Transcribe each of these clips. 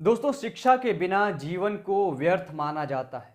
दोस्तों, शिक्षा के बिना जीवन को व्यर्थ माना जाता है।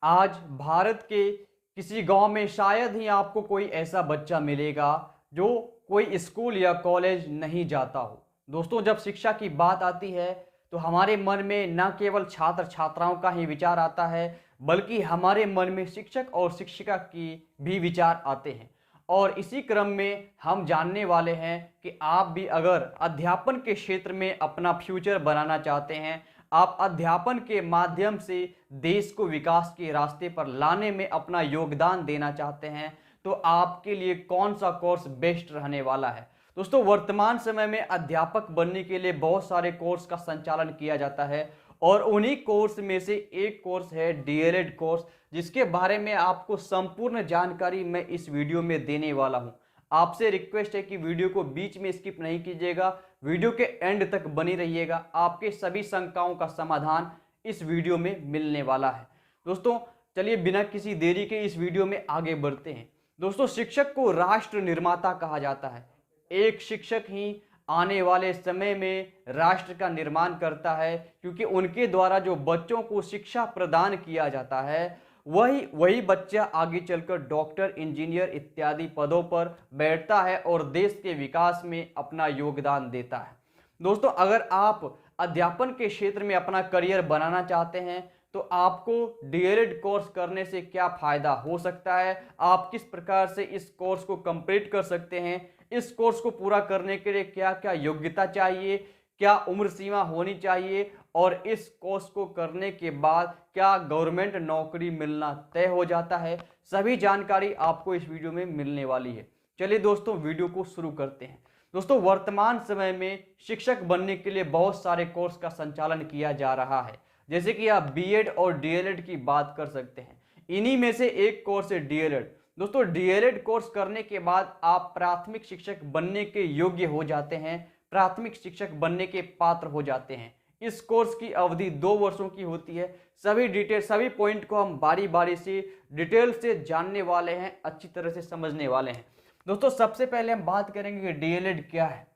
आज भारत के किसी गांव में शायद ही आपको कोई ऐसा बच्चा मिलेगा जो कोई स्कूल या कॉलेज नहीं जाता हो। दोस्तों, जब शिक्षा की बात आती है तो हमारे मन में न केवल छात्र छात्राओं का ही विचार आता है, बल्कि हमारे मन में शिक्षक और शिक्षिका की भी विचार आते हैं। और इसी क्रम में हम जानने वाले हैं कि आप भी अगर अध्यापन के क्षेत्र में अपना फ्यूचर बनाना चाहते हैं, आप अध्यापन के माध्यम से देश को विकास के रास्ते पर लाने में अपना योगदान देना चाहते हैं, तो आपके लिए कौन सा कोर्स बेस्ट रहने वाला है। दोस्तों, वर्तमान समय में अध्यापक बनने के लिए बहुत सारे कोर्स का संचालन किया जाता है और उन्हीं कोर्स में से एक कोर्स है डीएलएड कोर्स, जिसके बारे में आपको संपूर्ण जानकारी मैं इस वीडियो में देने वाला हूं। आपसे रिक्वेस्ट है कि वीडियो को बीच में स्किप नहीं कीजिएगा, वीडियो के एंड तक बनी रहिएगा। आपके सभी शंकाओं का समाधान इस वीडियो में मिलने वाला है। दोस्तों, चलिए बिना किसी देरी के इस वीडियो में आगे बढ़ते हैं। दोस्तों, शिक्षक को राष्ट्र निर्माता कहा जाता है। एक शिक्षक ही आने वाले समय में राष्ट्र का निर्माण करता है, क्योंकि उनके द्वारा जो बच्चों को शिक्षा प्रदान किया जाता है वही वही बच्चा आगे चलकर डॉक्टर, इंजीनियर इत्यादि पदों पर बैठता है और देश के विकास में अपना योगदान देता है। दोस्तों, अगर आप अध्यापन के क्षेत्र में अपना करियर बनाना चाहते हैं तो आपको डीएलएड कोर्स करने से क्या फ़ायदा हो सकता है, आप किस प्रकार से इस कोर्स को कंप्लीट कर सकते हैं, इस कोर्स को पूरा करने के लिए क्या क्या योग्यता चाहिए, क्या उम्र सीमा होनी चाहिए और इस कोर्स को करने के बाद क्या गवर्नमेंट नौकरी मिलना तय हो जाता है, सभी जानकारी आपको इस वीडियो में मिलने वाली है। चलिए दोस्तों, वीडियो को शुरू करते हैं। दोस्तों, वर्तमान समय में शिक्षक बनने के लिए बहुत सारे कोर्स का संचालन किया जा रहा है, जैसे कि आप बीएड और डीएलएड की बात कर सकते हैं। इन्हीं में से एक कोर्स है डीएलएड। दोस्तों, डीएलएड कोर्स करने के बाद आप प्राथमिक शिक्षक बनने के योग्य हो जाते हैं, प्राथमिक शिक्षक बनने के पात्र हो जाते हैं। इस कोर्स की अवधि 2 वर्षों की होती है। सभी पॉइंट को हम बारी बारी से डिटेल से जानने वाले हैं, अच्छी तरह से समझने वाले हैं। दोस्तों, सबसे पहले हम बात करेंगे कि डीएलएड क्या है।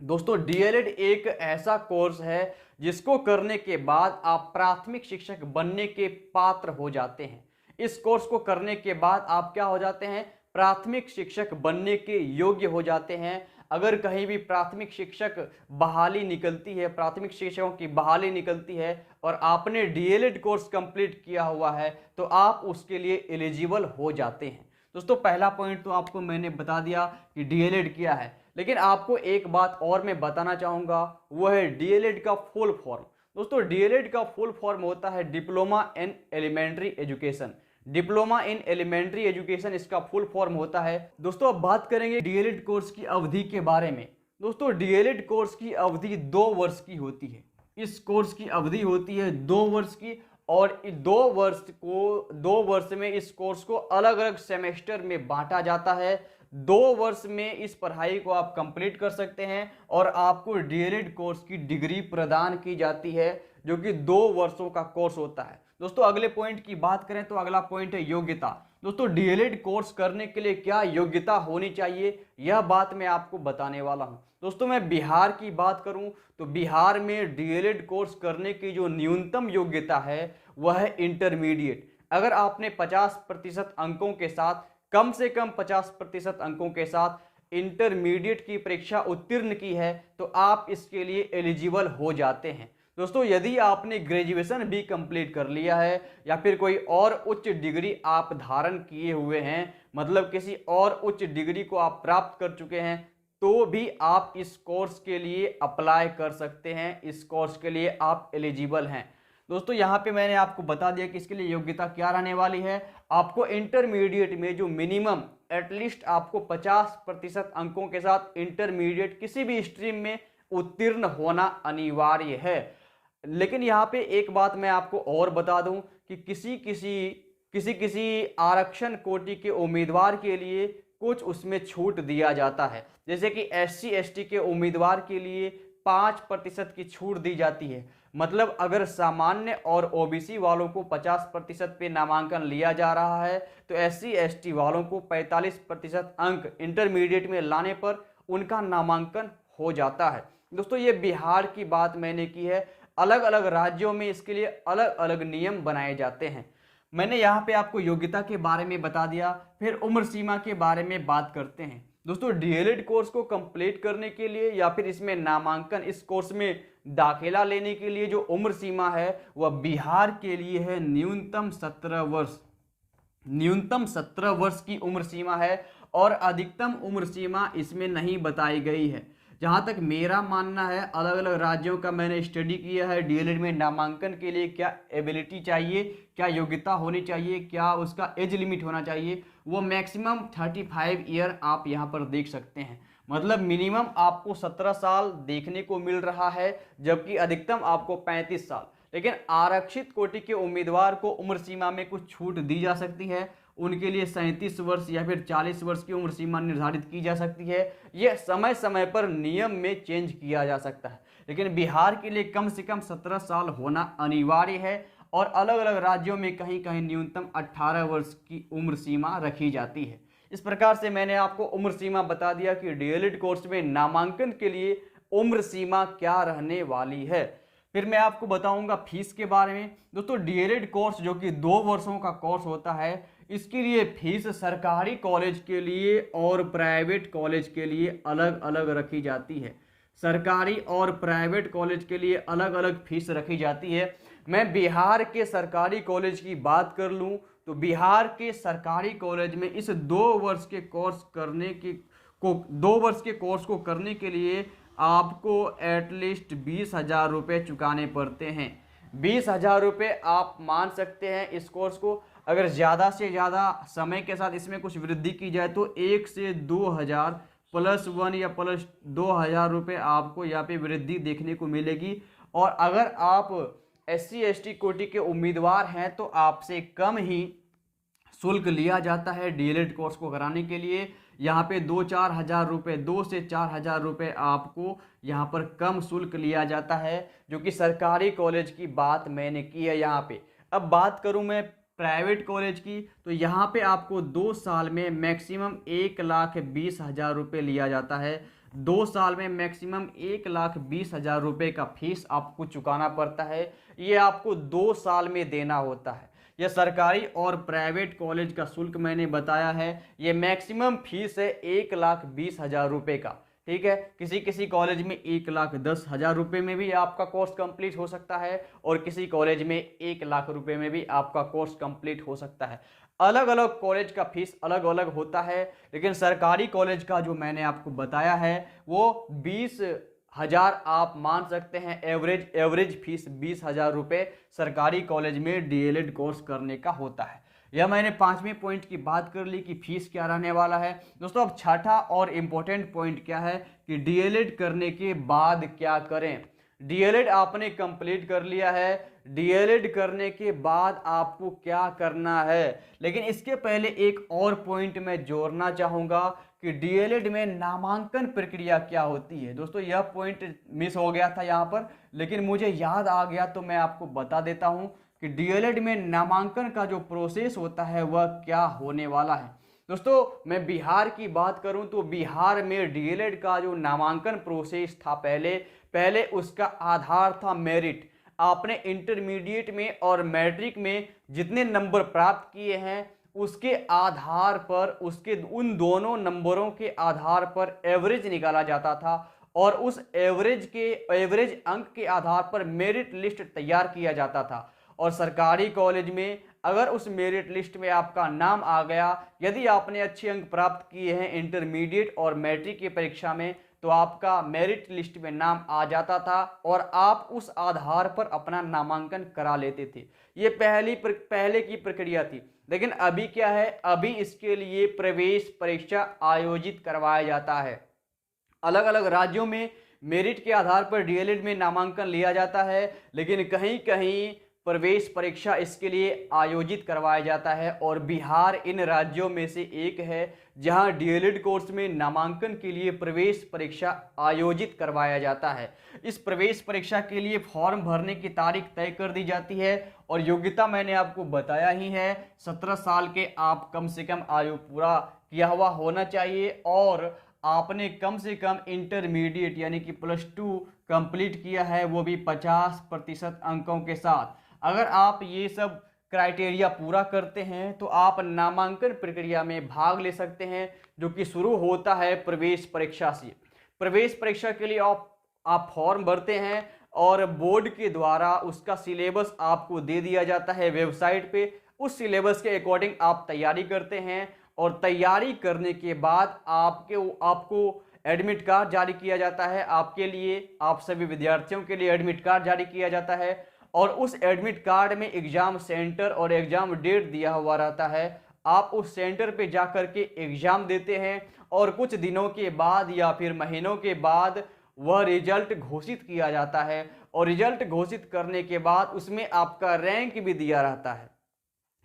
दोस्तों, डीएलएड एक ऐसा कोर्स है जिसको करने के बाद आप प्राथमिक शिक्षक बनने के पात्र हो जाते हैं। इस कोर्स को करने के बाद आप क्या हो जाते हैं, प्राथमिक शिक्षक बनने के योग्य हो जाते हैं। अगर कहीं भी प्राथमिक शिक्षक बहाली निकलती है, प्राथमिक शिक्षकों की बहाली निकलती है और आपने डीएलएड कोर्स कंप्लीट किया हुआ है तो आप उसके लिए एलिजिबल हो जाते हैं। दोस्तों, पहला पॉइंट तो आपको मैंने बता दिया कि डीएलएड क्या है, लेकिन आपको एक बात और मैं बताना चाहूँगा, वो है डीएलएड का फुल फॉर्म। दोस्तों, डीएलएड का फुल फॉर्म होता है diploma in elementary education. Diploma in elementary education इसका फुल फॉर्म होता है। दोस्तों, अब बात करेंगे डीएलएड कोर्स की अवधि के बारे में। दोस्तों, डीएलएड कोर्स की अवधि 2 वर्ष की होती है। इस कोर्स की अवधि होती है 2 वर्ष की और 2 वर्ष में इस कोर्स को अलग अलग सेमेस्टर में बांटा जाता है। 2 वर्ष में इस पढ़ाई को आप कंप्लीट कर सकते हैं और आपको डीएलएड कोर्स की डिग्री प्रदान की जाती है, जो कि 2 वर्षों का कोर्स होता है। दोस्तों, अगले पॉइंट की बात करें तो अगला पॉइंट है योग्यता। दोस्तों, डीएलएड कोर्स करने के लिए क्या योग्यता होनी चाहिए, यह बात मैं आपको बताने वाला हूं। दोस्तों, मैं बिहार की बात करूं तो बिहार में डीएलएड कोर्स करने की जो न्यूनतम योग्यता है वह है इंटरमीडिएट। अगर आपने 50% अंकों के साथ, कम से कम 50% अंकों के साथ इंटरमीडिएट की परीक्षा उत्तीर्ण की है तो आप इसके लिए एलिजिबल हो जाते हैं। दोस्तों, यदि आपने ग्रेजुएशन भी कंप्लीट कर लिया है या फिर कोई और उच्च डिग्री आप धारण किए हुए हैं, मतलब किसी और उच्च डिग्री को आप प्राप्त कर चुके हैं, तो भी आप इस कोर्स के लिए अप्लाई कर सकते हैं। इस कोर्स के लिए आप एलिजिबल हैं। दोस्तों, यहाँ पे मैंने आपको बता दिया कि इसके लिए योग्यता क्या रहने वाली है। आपको इंटरमीडिएट में जो मिनिमम एटलीस्ट आपको 50% अंकों के साथ इंटरमीडिएट किसी भी स्ट्रीम में उत्तीर्ण होना अनिवार्य है। लेकिन यहाँ पे एक बात मैं आपको और बता दूं कि किसी आरक्षण कोटि के उम्मीदवार के लिए कुछ उसमें छूट दिया जाता है, जैसे कि एससी एसटी के उम्मीदवार के लिए 5% की छूट दी जाती है। मतलब अगर सामान्य और ओबीसी वालों को 50% पे नामांकन लिया जा रहा है तो एससी एसटी वालों को 45% अंक इंटरमीडिएट में लाने पर उनका नामांकन हो जाता है। दोस्तों, ये बिहार की बात मैंने की है। अलग अलग राज्यों में इसके लिए अलग अलग नियम बनाए जाते हैं। मैंने यहाँ पे आपको योग्यता के बारे में बता दिया, फिर उम्र सीमा के बारे में बात करते हैं। दोस्तों, डीएलएड कोर्स को कंप्लीट करने के लिए या फिर इसमें नामांकन, इस कोर्स में दाखिला लेने के लिए जो उम्र सीमा है वह बिहार के लिए है न्यूनतम 17 वर्ष। न्यूनतम 17 वर्ष की उम्र सीमा है और अधिकतम उम्र सीमा इसमें नहीं बताई गई है। जहाँ तक मेरा मानना है, अलग अलग राज्यों का मैंने स्टडी किया है, डीएलएड में नामांकन के लिए क्या एबिलिटी चाहिए, क्या योग्यता होनी चाहिए, क्या उसका एज लिमिट होना चाहिए, वो मैक्सिमम 35 ईयर आप यहाँ पर देख सकते हैं। मतलब मिनिमम आपको 17 साल देखने को मिल रहा है, जबकि अधिकतम आपको 35 साल। लेकिन आरक्षित कोटि के उम्मीदवार को उम्र सीमा में कुछ छूट दी जा सकती है, उनके लिए 37 वर्ष या फिर 40 वर्ष की उम्र सीमा निर्धारित की जा सकती है। यह समय समय पर नियम में चेंज किया जा सकता है, लेकिन बिहार के लिए कम से कम 17 साल होना अनिवार्य है और अलग अलग राज्यों में कहीं कहीं न्यूनतम 18 वर्ष की उम्र सीमा रखी जाती है। इस प्रकार से मैंने आपको उम्र सीमा बता दिया कि डीएलएड कोर्स में नामांकन के लिए उम्र सीमा क्या रहने वाली है। फिर मैं आपको बताऊंगा फीस के बारे में। दोस्तों, डीएलएड कोर्स जो कि 2 वर्षों का कोर्स होता है, इसके लिए फीस सरकारी कॉलेज के लिए और प्राइवेट कॉलेज के लिए अलग अलग रखी जाती है। सरकारी और प्राइवेट कॉलेज के लिए अलग अलग फीस रखी जाती है। मैं बिहार के सरकारी कॉलेज की बात कर लूं तो बिहार के सरकारी कॉलेज में इस 2 वर्ष के कोर्स को करने के लिए आपको एटलीस्ट 20,000 रुपये चुकाने पड़ते हैं। 20,000 रुपये आप मान सकते हैं इस कोर्स को। अगर ज़्यादा से ज़्यादा समय के साथ इसमें कुछ वृद्धि की जाए तो 1 से 2,000 +1 या +2,000 रुपये आपको यहाँ पे वृद्धि देखने को मिलेगी। और अगर आप SC ST कोटि के उम्मीदवार हैं तो आपसे कम ही शुल्क लिया जाता है डीएलएड कोर्स को कराने के लिए। यहाँ पे 2-4 हज़ार रुपये, 2 से 4 हज़ार रुपये आपको यहाँ पर कम शुल्क लिया जाता है, जो कि सरकारी कॉलेज की बात मैंने की है यहाँ पे। अब बात करूँ मैं प्राइवेट कॉलेज की, तो यहाँ पे आपको 2 साल में मैक्सिमम 1,20,000 रुपये लिया जाता है। 2 साल में मैक्सिमम 1,20,000 रुपये का फीस आपको चुकाना पड़ता है। ये आपको 2 साल में देना होता है। यह सरकारी और प्राइवेट कॉलेज का शुल्क मैंने बताया है। ये मैक्सिमम फीस है 1,20,000 रुपये का। ठीक है, किसी किसी कॉलेज में 1,10,000 रुपये में भी आपका कोर्स कंप्लीट हो सकता है और किसी कॉलेज में 1,00,000 रुपये में भी आपका कोर्स कंप्लीट हो सकता है। अलग अलग कॉलेज का फीस अलग अलग होता है, लेकिन सरकारी कॉलेज का जो मैंने आपको बताया है वो 20,000 आप मान सकते हैं। एवरेज फीस 20,000 रुपये सरकारी कॉलेज में डीएलएड कोर्स करने का होता है। यह मैंने 5वें पॉइंट की बात कर ली कि फीस क्या रहने वाला है। दोस्तों, अब छठा और इम्पोर्टेंट पॉइंट क्या है कि डीएलएड करने के बाद क्या करें। डीएलएड आपने कंप्लीट कर लिया है, डीएलएड करने के बाद आपको क्या करना है। लेकिन इसके पहले एक और पॉइंट मैं जोड़ना चाहूँगा कि डीएलएड में नामांकन प्रक्रिया क्या होती है। दोस्तों, यह पॉइंट मिस हो गया था यहाँ पर, लेकिन मुझे याद आ गया तो मैं आपको बता देता हूँ कि डीएलएड में नामांकन का जो प्रोसेस होता है वह क्या होने वाला है। दोस्तों, मैं बिहार की बात करूं तो बिहार में डीएलएड का जो नामांकन प्रोसेस था, पहले उसका आधार था मेरिट। आपने इंटरमीडिएट में और मैट्रिक में जितने नंबर प्राप्त किए हैं उसके आधार पर, उसके उन दोनों नंबरों के आधार पर एवरेज निकाला जाता था और उस एवरेज अंक के आधार पर मेरिट लिस्ट तैयार किया जाता था। और सरकारी कॉलेज में अगर उस मेरिट लिस्ट में आपका नाम आ गया, यदि आपने अच्छे अंक प्राप्त किए हैं इंटरमीडिएट और मैट्रिक की परीक्षा में, तो आपका मेरिट लिस्ट में नाम आ जाता था और आप उस आधार पर अपना नामांकन करा लेते थे। ये पहले की प्रक्रिया थी। लेकिन अभी क्या है, अभी इसके लिए प्रवेश परीक्षा आयोजित करवाया जाता है। अलग अलग राज्यों में मेरिट के आधार पर डीएलएड में नामांकन लिया जाता है, लेकिन कहीं कहीं प्रवेश परीक्षा इसके लिए आयोजित करवाया जाता है और बिहार इन राज्यों में से एक है जहां डीएलएड कोर्स में नामांकन के लिए प्रवेश परीक्षा आयोजित करवाया जाता है। इस प्रवेश परीक्षा के लिए फॉर्म भरने की तारीख तय कर दी जाती है और योग्यता मैंने आपको बताया ही है, 17 साल के आप कम से कम आयु पूरा किया हुआ होना चाहिए और आपने कम से कम इंटरमीडिएट यानी कि +2 कंप्लीट किया है, वो भी 50% अंकों के साथ। अगर आप ये सब क्राइटेरिया पूरा करते हैं तो आप नामांकन प्रक्रिया में भाग ले सकते हैं, जो कि शुरू होता है प्रवेश परीक्षा से। प्रवेश परीक्षा के लिए आप फॉर्म भरते हैं और बोर्ड के द्वारा उसका सिलेबस आपको दे दिया जाता है वेबसाइट पे। उस सिलेबस के अकॉर्डिंग आप तैयारी करते हैं और तैयारी करने के बाद आपको एडमिट कार्ड जारी किया जाता है। आपके लिए, आप सभी विद्यार्थियों के लिए एडमिट कार्ड जारी किया जाता है और उस एडमिट कार्ड में एग्जाम सेंटर और एग्जाम डेट दिया हुआ रहता है। आप उस सेंटर पे जाकर के एग्जाम देते हैं और कुछ दिनों के बाद या फिर महीनों के बाद वह रिजल्ट घोषित किया जाता है और रिजल्ट घोषित करने के बाद उसमें आपका रैंक भी दिया रहता है,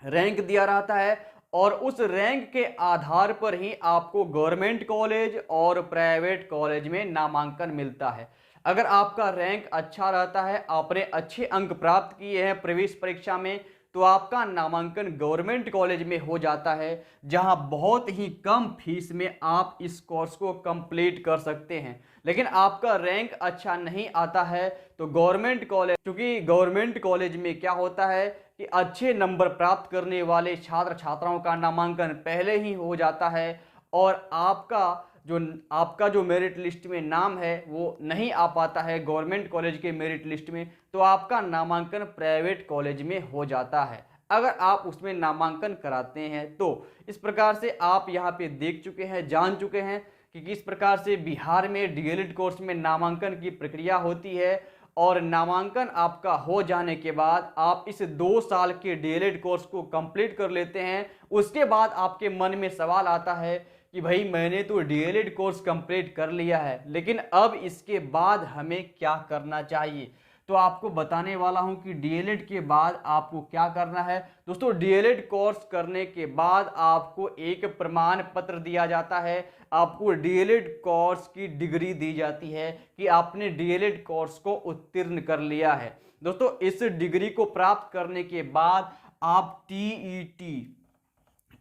रैंक दिया रहता है और उस रैंक के आधार पर ही आपको गवर्नमेंट कॉलेज और प्राइवेट कॉलेज में नामांकन मिलता है। अगर आपका रैंक अच्छा रहता है, आपने अच्छे अंक प्राप्त किए हैं प्रवेश परीक्षा में, तो आपका नामांकन गवर्नमेंट कॉलेज में हो जाता है, जहां बहुत ही कम फीस में आप इस कोर्स को कंप्लीट कर सकते हैं। लेकिन आपका रैंक अच्छा नहीं आता है तो गवर्नमेंट कॉलेज, क्योंकि गवर्नमेंट कॉलेज में क्या होता है कि अच्छे नंबर प्राप्त करने वाले छात्र छात्राओं का नामांकन पहले ही हो जाता है और आपका जो मेरिट लिस्ट में नाम है वो नहीं आ पाता है गवर्नमेंट कॉलेज के मेरिट लिस्ट में, तो आपका नामांकन प्राइवेट कॉलेज में हो जाता है अगर आप उसमें नामांकन कराते हैं तो। इस प्रकार से आप यहाँ पे देख चुके हैं, जान चुके हैं कि किस प्रकार से बिहार में डीएलएड कोर्स में नामांकन की प्रक्रिया होती है। और नामांकन आपका हो जाने के बाद आप इस 2 साल के डीएलएड कोर्स को कंप्लीट कर लेते हैं। उसके बाद आपके मन में सवाल आता है कि भाई मैंने तो डीएलएड कोर्स कंप्लीट कर लिया है, लेकिन अब इसके बाद हमें क्या करना चाहिए। तो आपको बताने वाला हूं कि डीएलएड के बाद आपको क्या करना है। दोस्तों, डीएलएड कोर्स करने के बाद आपको एक प्रमाण पत्र दिया जाता है, आपको डीएलएड कोर्स की डिग्री दी जाती है कि आपने डीएलएड कोर्स को उत्तीर्ण कर लिया है। दोस्तों, इस डिग्री को प्राप्त करने के बाद आप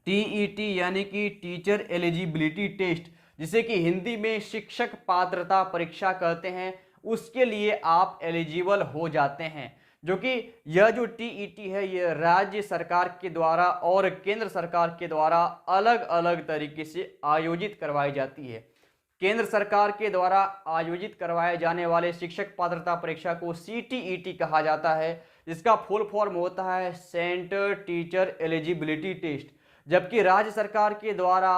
टीईटी यानी कि टीचर एलिजिबिलिटी टेस्ट, जिसे कि हिंदी में शिक्षक पात्रता परीक्षा कहते हैं, उसके लिए आप एलिजिबल हो जाते हैं। जो कि यह जो टीईटी है यह राज्य सरकार के द्वारा और केंद्र सरकार के द्वारा अलग अलग तरीके से आयोजित करवाई जाती है। केंद्र सरकार के द्वारा आयोजित करवाए जाने वाले शिक्षक पात्रता परीक्षा को सीटीईटी कहा जाता है, जिसका फुल फॉर्म होता है सेंटर टीचर एलिजिबिलिटी टेस्ट। जबकि राज्य सरकार के द्वारा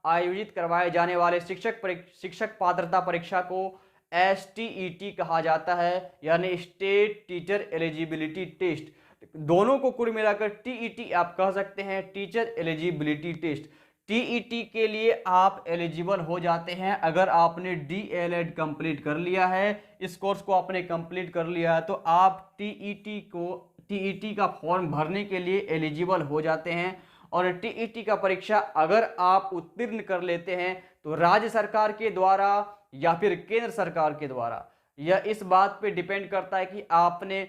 आयोजित करवाए जाने वाले शिक्षक पात्रता परीक्षा को एसटीईटी कहा जाता है, यानी स्टेट टीचर एलिजिबिलिटी टेस्ट। दोनों को कुल मिलाकर टीईटी आप कह सकते हैं, टीचर एलिजिबिलिटी टेस्ट। टीईटी के लिए आप एलिजिबल हो जाते हैं अगर आपने डीएलएड कंप्लीट कर लिया है, इस कोर्स को आपने कंप्लीट कर लिया है, तो आप टीईटी का फॉर्म भरने के लिए एलिजिबल हो जाते हैं। और टीईटी का परीक्षा अगर आप उत्तीर्ण कर लेते हैं तो राज्य सरकार के द्वारा या फिर केंद्र सरकार के द्वारा, यह इस बात पे डिपेंड करता है कि आपने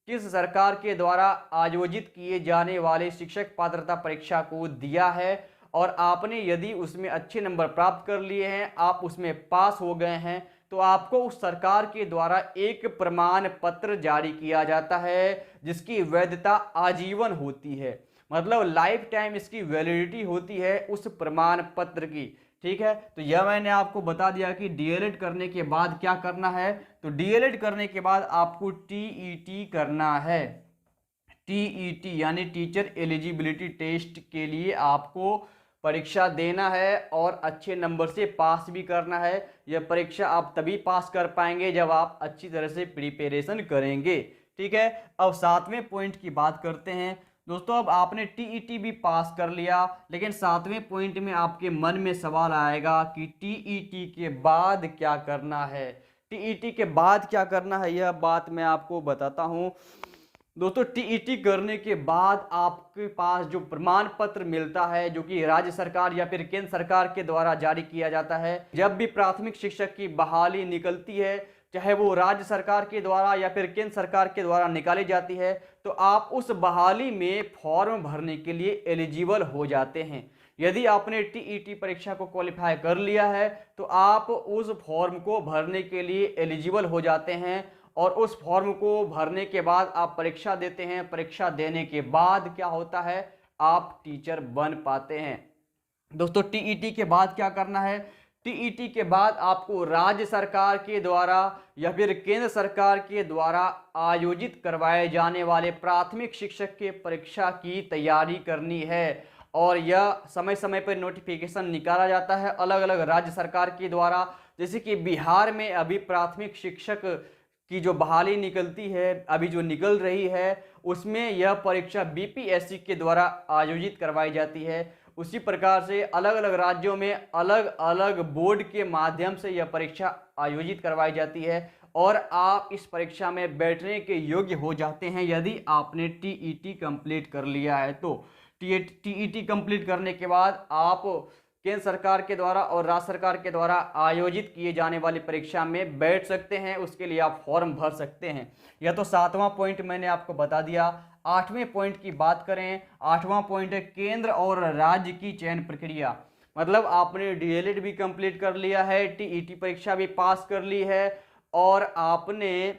किस सरकार के द्वारा आयोजित किए जाने वाले शिक्षक पात्रता परीक्षा को दिया है और आपने यदि उसमें अच्छे नंबर प्राप्त कर लिए हैं, आप उसमें पास हो गए हैं, तो आपको उस सरकार के द्वारा एक प्रमाण पत्र जारी किया जाता है जिसकी वैधता आजीवन होती है। मतलब लाइफ टाइम इसकी वैलिडिटी होती है उस प्रमाण पत्र की। ठीक है, तो यह मैंने आपको बता दिया कि डीएलएड करने के बाद क्या करना है। तो डीएलएड करने के बाद आपको टीईटी करना है। टीईटी यानी टीचर एलिजिबिलिटी टेस्ट के लिए आपको परीक्षा देना है और अच्छे नंबर से पास भी करना है। यह परीक्षा आप तभी पास कर पाएंगे जब आप अच्छी तरह से प्रिपरेशन करेंगे। ठीक है, अब 7वें पॉइंट की बात करते हैं। दोस्तों, अब आपने टीईटी भी पास कर लिया, लेकिन 7वें पॉइंट में आपके मन में सवाल आएगा कि टीईटी के बाद क्या करना है। टीईटी के बाद क्या करना है यह बात मैं आपको बताता हूं। दोस्तों, टीईटी करने के बाद आपके पास जो प्रमाण पत्र मिलता है, जो कि राज्य सरकार या फिर केंद्र सरकार के द्वारा जारी किया जाता है। जब भी प्राथमिक शिक्षक की बहाली निकलती है, चाहे वो राज्य सरकार के द्वारा या फिर केंद्र सरकार के द्वारा निकाली जाती है, तो आप उस बहाली में फॉर्म भरने के लिए एलिजिबल हो जाते हैं। यदि आपने टीईटी परीक्षा को क्वालिफाई कर लिया है तो आप उस फॉर्म को भरने के लिए एलिजिबल हो जाते हैं, और उस फॉर्म को भरने के बाद आप परीक्षा देते हैं। परीक्षा देने के बाद क्या होता है, आप टीचर बन पाते हैं। दोस्तों टीईटी के बाद क्या करना है, टीईटी के बाद आपको राज्य सरकार के द्वारा या फिर केंद्र सरकार के द्वारा आयोजित करवाए जाने वाले प्राथमिक शिक्षक के परीक्षा की तैयारी करनी है। और यह समय समय पर नोटिफिकेशन निकाला जाता है अलग अलग राज्य सरकार के द्वारा। जैसे कि बिहार में अभी प्राथमिक शिक्षक की जो बहाली निकलती है, अभी जो निकल रही है, उसमें यह परीक्षा बीपीएससी के द्वारा आयोजित करवाई जाती है। उसी प्रकार से अलग अलग राज्यों में अलग अलग बोर्ड के माध्यम से यह परीक्षा आयोजित करवाई जाती है, और आप इस परीक्षा में बैठने के योग्य हो जाते हैं यदि आपने टीईटी कंप्लीट कर लिया है। तो टीईटी कंप्लीट करने के बाद आप केंद्र सरकार के द्वारा और राज्य सरकार के द्वारा आयोजित किए जाने वाली परीक्षा में बैठ सकते हैं। उसके लिए आप फॉर्म भर सकते हैं। यह तो 7वां पॉइंट मैंने आपको बता दिया। 8वें पॉइंट की बात करें, 8वां पॉइंट है केंद्र और राज्य की चयन प्रक्रिया। मतलब आपने डीएलएड भी कंप्लीट कर लिया है, टीईटी परीक्षा भी पास कर ली है, और आपने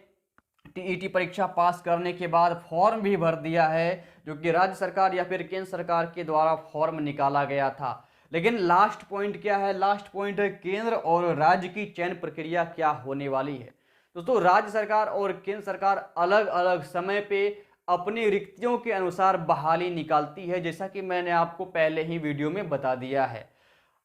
टीईटी परीक्षा पास करने के बाद फॉर्म भी भर दिया है, जो कि राज्य सरकार या फिर केंद्र सरकार के द्वारा फॉर्म निकाला गया था। लेकिन लास्ट पॉइंट क्या है, लास्ट पॉइंट है केंद्र और राज्य की चयन प्रक्रिया क्या होने वाली है। दोस्तों राज्य सरकार और केंद्र सरकार अलग अलग समय पे अपनी रिक्तियों के अनुसार बहाली निकालती है, जैसा कि मैंने आपको पहले ही वीडियो में बता दिया है।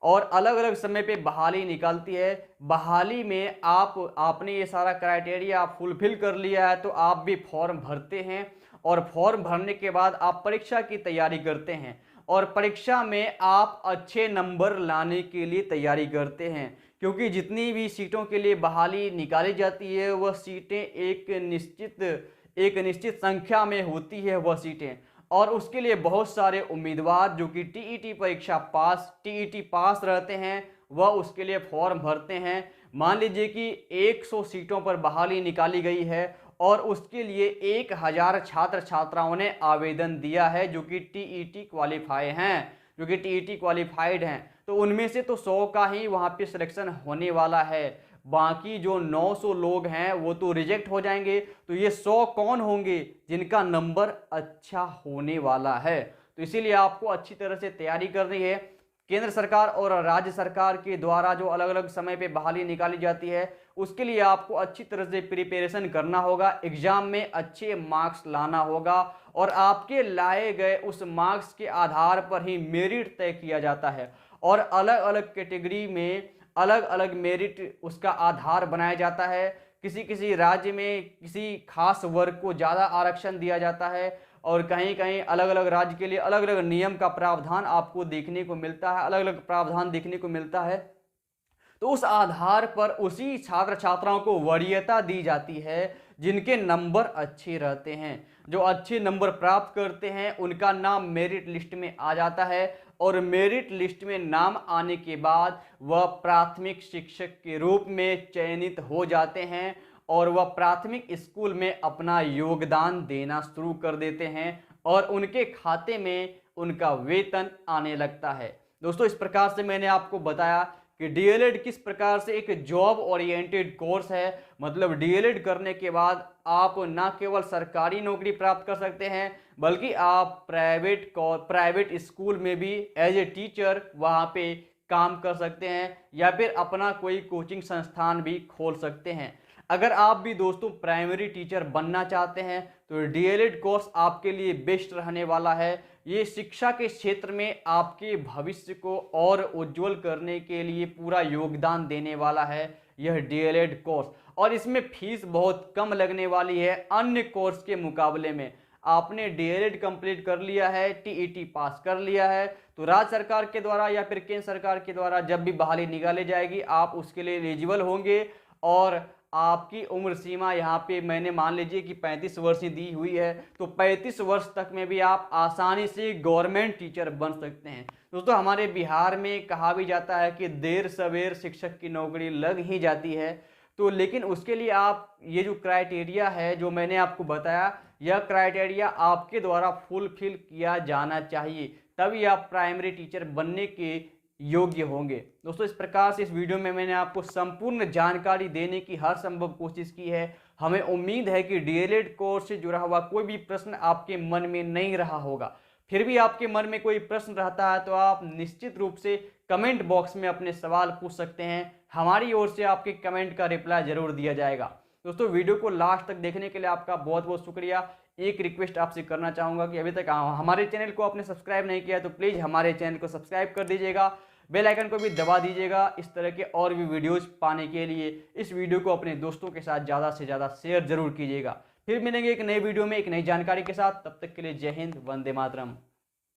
और अलग अलग समय पे बहाली निकालती है। बहाली में आपने ये सारा क्राइटेरिया आप फुलफिल कर लिया है तो आप भी फॉर्म भरते हैं, और फॉर्म भरने के बाद आप परीक्षा की तैयारी करते हैं, और परीक्षा में आप अच्छे नंबर लाने के लिए तैयारी करते हैं। क्योंकि जितनी भी सीटों के लिए बहाली निकाली जाती है वह सीटें एक निश्चित संख्या में होती है वह सीटें, और उसके लिए बहुत सारे उम्मीदवार जो कि टीईटी पास रहते हैं वह उसके लिए फॉर्म भरते हैं। मान लीजिए कि 100 सीटों पर बहाली निकाली गई है और उसके लिए 1000 छात्र छात्राओं ने आवेदन दिया है जो कि टीईटी क्वालिफाइड हैं। तो उनमें से तो 100 का ही वहाँ पे सिलेक्शन होने वाला है, बाकी जो 900 लोग हैं वो तो रिजेक्ट हो जाएंगे। तो ये 100 कौन होंगे, जिनका नंबर अच्छा होने वाला है। तो इसीलिए आपको अच्छी तरह से तैयारी करनी है। केंद्र सरकार और राज्य सरकार के द्वारा जो अलग अलग समय पे बहाली निकाली जाती है उसके लिए आपको अच्छी तरह से प्रिपरेशन करना होगा, एग्जाम में अच्छे मार्क्स लाना होगा, और आपके लाए गए उस मार्क्स के आधार पर ही मेरिट तय किया जाता है। और अलग अलग कैटेगरी में अलग अलग मेरिट उसका आधार बनाया जाता है। किसी किसी राज्य में किसी खास वर्ग को ज़्यादा आरक्षण दिया जाता है, और कहीं कहीं अलग अलग राज्य के लिए अलग अलग नियम का प्रावधान आपको देखने को मिलता है, अलग अलग प्रावधान देखने को मिलता है। तो उस आधार पर उसी छात्र छात्राओं को वरीयता दी जाती है जिनके नंबर अच्छे रहते हैं। जो अच्छे नंबर प्राप्त करते हैं उनका नाम मेरिट लिस्ट में आ जाता है, और मेरिट लिस्ट में नाम आने के बाद वह प्राथमिक शिक्षक के रूप में चयनित हो जाते हैं, और वह प्राथमिक स्कूल में अपना योगदान देना शुरू कर देते हैं, और उनके खाते में उनका वेतन आने लगता है। दोस्तों इस प्रकार से मैंने आपको बताया कि डीएलएड किस प्रकार से एक जॉब ओरिएंटेड कोर्स है। मतलब डीएलएड करने के बाद आप ना केवल सरकारी नौकरी प्राप्त कर सकते हैं, बल्कि आप प्राइवेट स्कूल में भी एज ए टीचर वहाँ पे काम कर सकते हैं, या फिर अपना कोई कोचिंग संस्थान भी खोल सकते हैं। अगर आप भी दोस्तों प्राइमरी टीचर बनना चाहते हैं तो डीएलएड कोर्स आपके लिए बेस्ट रहने वाला है। ये शिक्षा के क्षेत्र में आपके भविष्य को और उज्जवल करने के लिए पूरा योगदान देने वाला है यह डीएलएड कोर्स, और इसमें फीस बहुत कम लगने वाली है अन्य कोर्स के मुकाबले में। आपने डीएलएड कंप्लीट कर लिया है, टीईटी पास कर लिया है, तो राज्य सरकार के द्वारा या फिर केंद्र सरकार के द्वारा जब भी बहाली निकाली जाएगी आप उसके लिए एलिजिबल होंगे। और आपकी उम्र सीमा यहाँ पे मैंने मान लीजिए कि 35 वर्ष ही दी हुई है, तो 35 वर्ष तक में भी आप आसानी से गवर्नमेंट टीचर बन सकते हैं। दोस्तों हमारे बिहार में कहा भी जाता है कि देर सवेर शिक्षक की नौकरी लग ही जाती है। तो लेकिन उसके लिए आप ये जो क्राइटेरिया है जो मैंने आपको बताया, यह क्राइटेरिया आपके द्वारा फुलफिल किया जाना चाहिए। तभी आप प्राइमरी टीचर बनने के योग्य होंगे। दोस्तों, इस प्रकार से इस वीडियो में मैंने आपको संपूर्ण जानकारी देने की हर संभव कोशिश की है। हमें उम्मीद है कि डीएलएड कोर्स से जुड़ा हुआ कोई भी प्रश्न आपके मन में नहीं रहा होगा। फिर भी आपके मन में कोई प्रश्न रहता है तो आप निश्चित रूप से कमेंट बॉक्स में अपने सवाल पूछ सकते हैं। हमारी ओर से आपके कमेंट का रिप्लाई जरूर दिया जाएगा। दोस्तों, वीडियो को लास्ट तक देखने के लिए आपका बहुत बहुत शुक्रिया। एक रिक्वेस्ट आपसे करना चाहूँगा कि अभी तक हमारे चैनल को आपने सब्सक्राइब नहीं किया तो प्लीज़ हमारे चैनल को सब्सक्राइब कर दीजिएगा, बेल आइकन को भी दबा दीजिएगा। इस तरह के और भी वीडियोज़ पाने के लिए इस वीडियो को अपने दोस्तों के साथ ज़्यादा से ज़्यादा शेयर जरूर कीजिएगा। फिर मिलेंगे एक नई वीडियो में एक नई जानकारी के साथ। तब तक के लिए जय हिंद, वंदे मातरम।